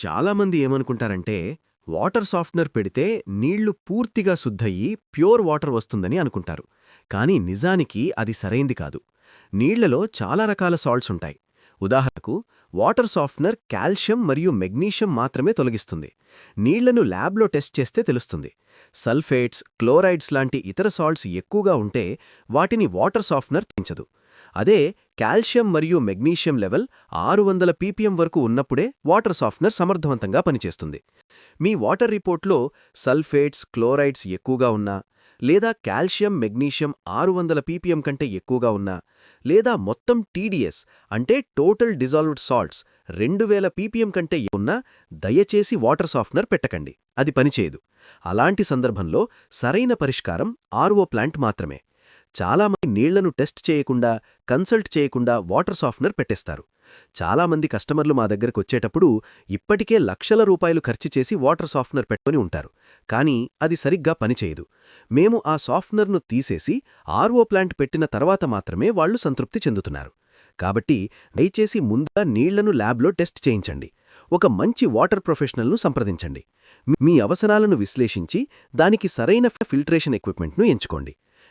చాలామంది ఏమనుకుంటారంటే water softener పెడితే నీళ్లు పూర్తిగా శుద్ధయ్యి ప్యూర్ వాటర్ వస్తుందని అనుకుంటారు. కానీ నిజానికి అది సరైంది కాదు. నీళ్లలో చాలా రకాల సాల్ట్స్ ఉంటాయి. ఉదాహరణకు వాటర్ సాఫ్ట్నర్ కాల్షియం మరియు మెగ్నీషియం మాత్రమే తొలగిస్తుంది. నీళ్లను ల్యాబ్లో టెస్ట్ చేస్తే తెలుస్తుంది. సల్ఫేట్స్, క్లోరైడ్స్ లాంటి ఇతర సాల్ట్స్ ఎక్కువగా ఉంటే వాటిని వాటర్ సాఫ్ట్నర్ పెంచదు. అదే కాల్షియం మరియు మెగ్నీషియం లెవెల్ 600 పీపీఎం వరకు ఉన్నప్పుడే వాటర్ సాఫ్ట్నర్ సమర్థవంతంగా పనిచేస్తుంది. మీ వాటర్ రిపోర్ట్లో సల్ఫేట్స్, క్లోరైడ్స్ ఎక్కువగా ఉన్నా, లేదా కాల్షియం, మెగ్నీషియం 600 పీపీఎం కంటే ఎక్కువగా ఉన్నా, లేదా మొత్తం టీడీఎస్ అంటే టోటల్ డిజాల్వ్డ్ సాల్ట్స్ 2000 పీపీఎం కంటే ఉన్నా దయచేసి వాటర్ సాఫ్ట్నర్ పెట్టకండి. అది పనిచేయదు. అలాంటి సందర్భంలో సరైన పరిష్కారం ఆర్ఓ ప్లాంట్ మాత్రమే. చాలామంది నీళ్లను టెస్ట్ చేయకుండా, కన్సల్ట్ చేయకుండా వాటర్ సాఫ్ట్నర్ పెట్టేస్తారు. చాలామంది కస్టమర్లు మా దగ్గరకొచ్చేటప్పుడు ఇప్పటికే లక్షల రూపాయలు ఖర్చు చేసి వాటర్ సాఫ్ట్నర్ పెట్టుకుని ఉంటారు. కానీ అది సరిగ్గా పనిచేయదు. మేము ఆ సాఫ్ట్నర్ను తీసేసి ఆర్ఓ ప్లాంట్ పెట్టిన తర్వాత మాత్రమే వాళ్లు సంతృప్తి చెందుతున్నారు. కాబట్టి దయచేసి ముందుగా నీళ్లను ల్యాబ్లో టెస్ట్ చేయించండి. ఒక మంచి వాటర్ ప్రొఫెషనల్ను సంప్రదించండి. మీ అవసరాలను విశ్లేషించి దానికి సరైన ఫిల్టరేషన్ ఎక్విప్మెంట్ను ఎంచుకోండి.